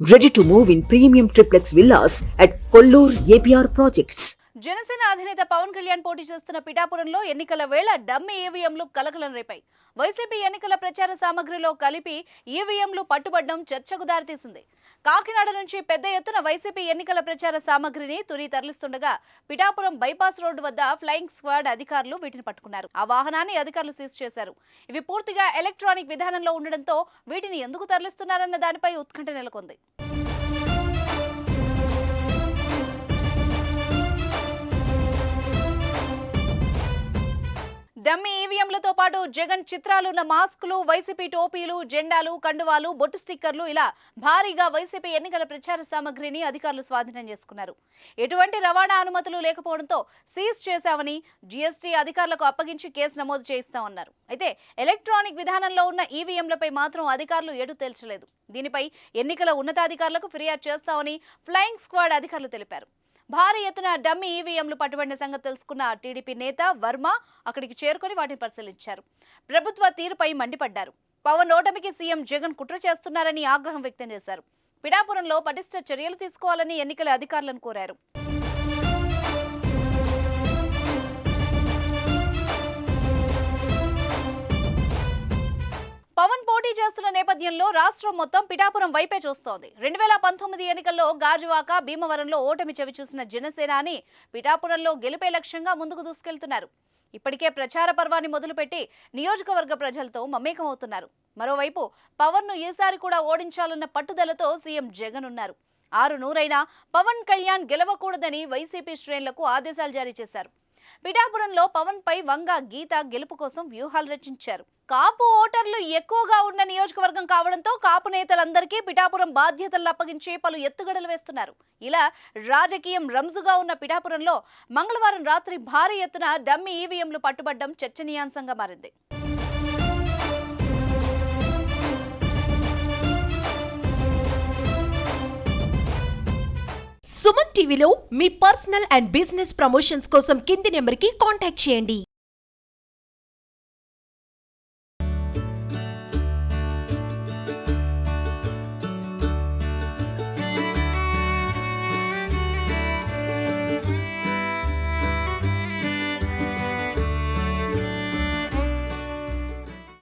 Ready to move in premium triplex villas at Kollur APR Projects. Janasena అధినేత పవన్ కళ్యాణ్ పోటీ చేస్తున్న పిఠాపురంలో ఎన్నికల వేళ డమ్మీ ఈవీఎంలు కలకలం రేపాయి. వైసీపీ ఎన్నికల ప్రచార సామగ్రిలో కలిపి ఈవీఎంలు పట్టుబడడం చర్చకు దారితీసింది. కాకినాడ నుంచి పెద్ద ఎత్తున వైసీపీ ఎన్నికల ప్రచార సామగ్రిని తుని తరలిస్తుండగా పిఠాపురం బైపాస్ రోడ్డు వద్ద ఫ్లయింగ్ స్క్వాడ్ అధికారులు వీటిని పట్టుకున్నారు. ఆ వాహనాన్ని అధికారులు సీజ్ చేశారు. ఇవి పూర్తిగా ఎలక్ట్రానిక్ విధానంలో ఉండడంతో వీటిని ఎందుకు తరలిస్తున్నారన్న దానిపై ఉత్కంఠ నెలకొంది. డమ్మీ ఈవీఎంలతో పాటు జగన్ చిత్రాలున్న మాస్కులు, వైసీపీ టోపీలు, జెండాలు, కండువాలు, బొట్టు స్టిక్కర్లు ఇలా భారీగా వైసీపీ ఎన్నికల ప్రచార సామగ్రిని అధికారులు స్వాధీనం చేసుకున్నారు. ఎటువంటి రవాణా అనుమతులు లేకపోవడంతో సీజ్ చేశామని జీఎస్టీ అధికారులకు అప్పగించి కేసు నమోదు చేయిస్తామన్నారు. అయితే ఎలక్ట్రానిక్ విధానంలో ఉన్న ఈవీఎంలపై మాత్రం అధికారులు ఎటు తేల్చలేదు. దీనిపై ఎన్నికల ఉన్నతాధికారులకు ఫిర్యాదు చేస్తామని ఫ్లయింగ్ స్క్వాడ్ అధికారులు తెలిపారు. భారీ ఎత్తున డమ్మీ ఈవీఎంలు పట్టుబడిన సంగతి తెలుసుకున్న టీడీపీ నేత వర్మ అక్కడికి చేరుకుని వాటిని పరిశీలించారు. ప్రభుత్వ తీరుపై మండిపడ్డారు. పవన్ ఓటమికి సీఎం జగన్ కుట్ర చేస్తున్నారని ఆగ్రహం వ్యక్తం చేశారు. పిఠాపురంలో పటిష్ట చర్యలు తీసుకోవాలని ఎన్నికల అధికారులను కోరారు. పవన్ పోటీ చేస్తున్న నేపథ్యంలో రాష్ట్రం మొత్తం పిఠాపురం వైపే చూస్తోంది. 2019 ఎన్నికల్లో గాజువాక, భీమవరంలో ఓటమి చవిచూసిన జనసేనాని పిఠాపురంలో గెలిపే లక్ష్యంగా ముందుకు దూసుకెళ్తున్నారు. ఇప్పటికే ప్రచార పర్వాన్ని మొదలుపెట్టి నియోజకవర్గ ప్రజలతో మమేకమవుతున్నారు. మరోవైపు పవన్ ను ఈసారి కూడా ఓడించాలన్న పట్టుదలతో సీఎం జగన్ ఉన్నారు. 6 పవన్ కళ్యాణ్ గెలవకూడదని వైసీపీ శ్రేణులకు ఆదేశాలు జారీ చేశారు. పిఠాపురంలో పవన్ పై వంగ గీత గెలుపు కోసం వ్యూహాలు రచించారు. కాపు ఓటర్లు ఎక్కువగా ఉన్న నియోజకవర్గం కావడంతో కాపు నేతలందరికీ పిఠాపురం బాధ్యతలను అప్పగించి పలు ఎత్తుగడలు వేస్తున్నారు. ఇలా రాజకీయం రంజుగా ఉన్న పిఠాపురంలో మంగళవారం రాత్రి భారీ ఎత్తున డమ్మీ ఈవీఎంలు పట్టుబడ్డం చర్చనీయాంశంగా మారింది. సుమన్ టీవీలో మీ పర్సనల్ అండ్ బిజినెస్ ప్రమోషన్స్ కోసం కింది నెంబర్కి కాంటాక్ట్ చేయండి.